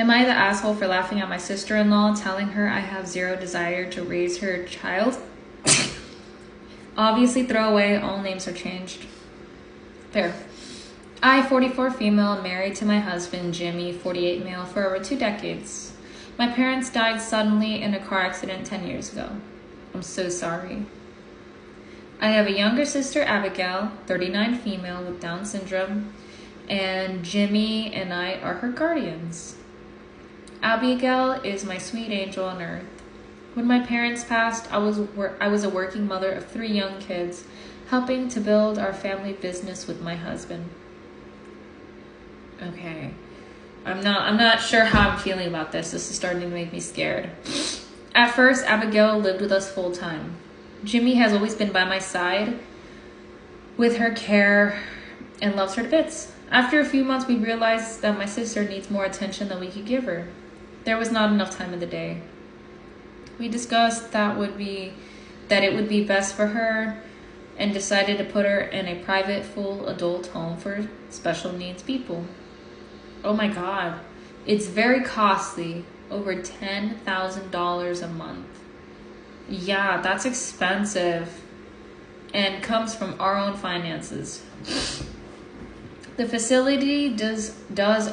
Am I the asshole for laughing at my sister-in-law, telling her I have zero desire to raise her child? Obviously, throw away. All names are changed. Fair. I, 44 female, married to my husband, Jimmy, 48 male, for over 2 decades. My parents died suddenly in a car accident 10 years ago. I'm so sorry. I have a younger sister, Abigail, 39 female with Down syndrome, and Jimmy and I are her guardians. Abigail is my sweet angel on earth. When my parents passed, I was a working mother of 3 young kids, helping to build our family business with my husband. Okay. I'm not sure how I'm feeling about this. This is starting to make me scared. At first, Abigail lived with us full time. Jimmy has always been by my side with her care and loves her to bits. After a few months, we realized that my sister needs more attention than we could give her. There was not enough time in the day. We discussed that it would be best for her and decided to put her in a private, full adult home for special needs people. Oh my God, it's very costly, over $10,000 a month. Yeah, that's expensive and comes from our own finances. The facility does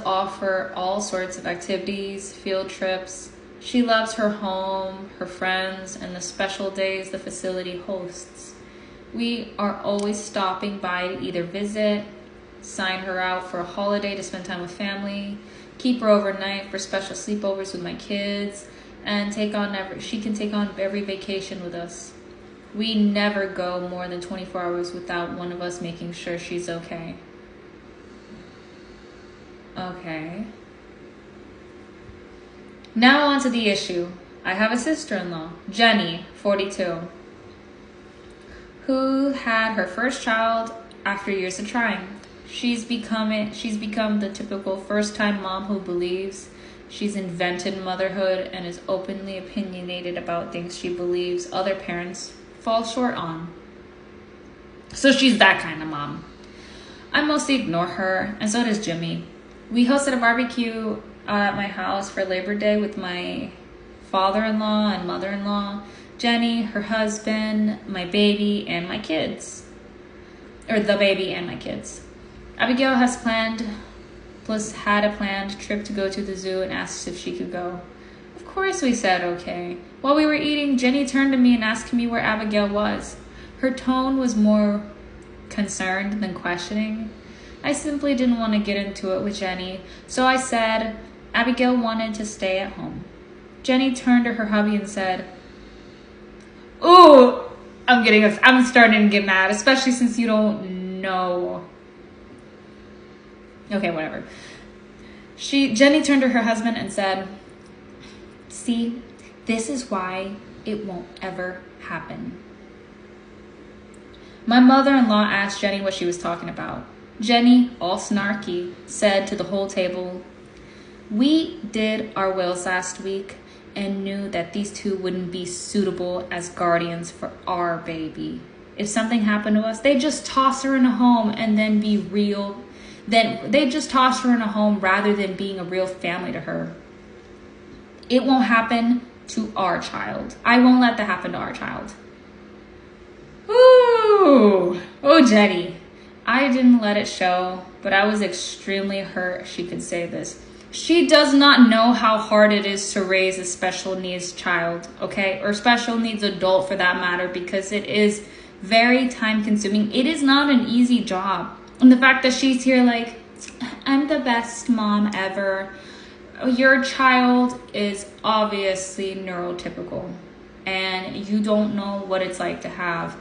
offer all sorts of activities, field trips. She loves her home, her friends, and the special days the facility hosts. We are always stopping by to either visit, sign her out for a holiday to spend time with family, keep her overnight for special sleepovers with my kids, and she can take on every vacation with us. We never go more than 24 hours without one of us making sure she's okay. Okay. Now on to the issue. I have a sister-in-law, Jenny, 42, who had her first child after years of trying. She's become the typical first-time mom who believes she's invented motherhood and is openly opinionated about things she believes other parents fall short on. So she's that kind of mom. I mostly ignore her, and so does Jimmy. We hosted a barbecue at my house for Labor Day with my father-in-law and mother-in-law, Jenny, her husband, my baby, and my kids. Or the baby and my kids. Abigail had a planned trip to go to the zoo and asked if she could go. Of course we said okay. While we were eating, Jenny turned to me and asked me where Abigail was. Her tone was more concerned than questioning. I simply didn't want to get into it with Jenny, so I said Abigail wanted to stay at home. Jenny turned to her hubby and said, "Ooh, I'm starting to get mad, especially since you don't know." Okay, whatever. Jenny turned to her husband and said, "See, this is why it won't ever happen." My mother-in-law asked Jenny what she was talking about. Jenny, all snarky, said to the whole table, "We did our wills last week and knew that these 2 wouldn't be suitable as guardians for our baby. If something happened to us, they'd just toss her in a home and then be real. Then they'd just toss her in a home rather than being a real family to her. It won't happen to our child. I won't let that happen to our child." Ooh, oh Jenny. I didn't let it show, but I was extremely hurt she could say this. She does not know how hard it is to raise a special needs child, okay? Or special needs adult for that matter, because it is very time consuming. It is not an easy job. And the fact that she's here like, "I'm the best mom ever." Your child is obviously neurotypical, and you don't know what it's like to have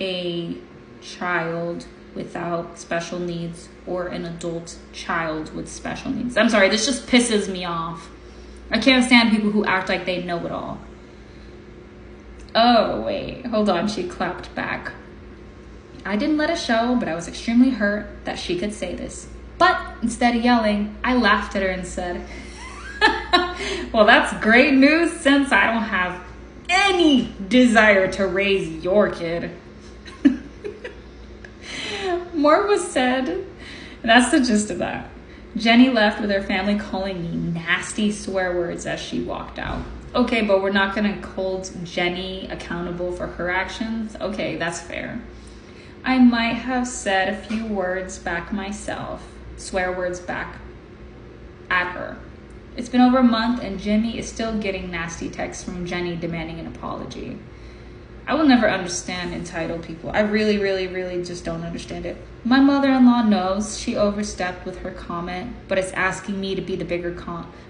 a child without special needs or an adult child with special needs. I'm sorry, this just pisses me off. I can't stand people who act like they know it all. Oh, wait, hold on, she clapped back. I didn't let it show, but I was extremely hurt that she could say this. But instead of yelling, I laughed at her and said, "Well, that's great news since I don't have any desire to raise your kid." More was said, and that's the gist of that. Jenny left with her family calling me nasty swear words as she walked out. Okay, but we're not going to hold Jenny accountable for her actions. Okay, that's fair. I might have said a few words back myself, swear words back at her. It's been over a month and Jimmy is still getting nasty texts from Jenny demanding an apology. I will never understand entitled people. I really, really, really just don't understand it. My mother-in-law knows she overstepped with her comment, but it's asking me to be the bigger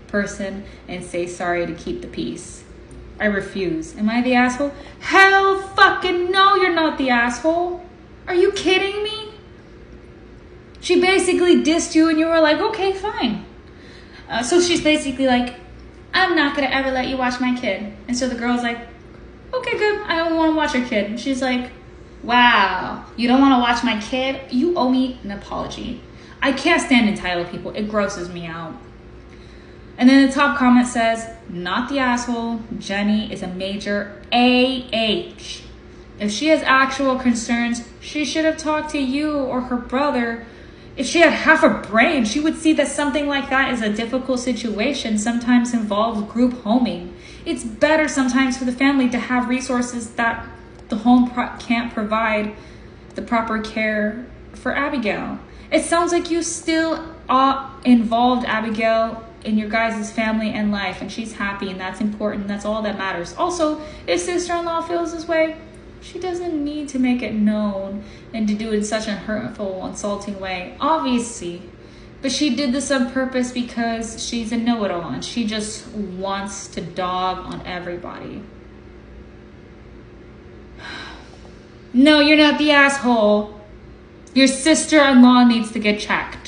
person and say sorry to keep the peace. I refuse. Am I the asshole? Hell fucking no, you're not the asshole. Are you kidding me? She basically dissed you and you were like, okay, fine. So she's basically like, I'm not going to ever let you watch my kid. And so the girl's like, okay, good. I don't want to watch your kid. And she's like, wow, you don't want to watch my kid? You owe me an apology. I can't stand entitled people. It grosses me out. And then the top comment says, not the asshole. Jenny is a major AH. If she has actual concerns, she should have talked to you or her brother. If she had half a brain, she would see that something like that is a difficult situation, sometimes involves group homing. It's better sometimes for the family to have resources that the home can't provide the proper care for Abigail. It sounds like you still involved Abigail in your guys' family and life, and she's happy, and that's important. That's all that matters. Also, if sister-in-law feels this way, she doesn't need to make it known and to do it in such a hurtful, insulting way. Obviously. But she did this on purpose because she's a know-it-all and she just wants to dog on everybody. No, you're not the asshole. Your sister-in-law needs to get checked.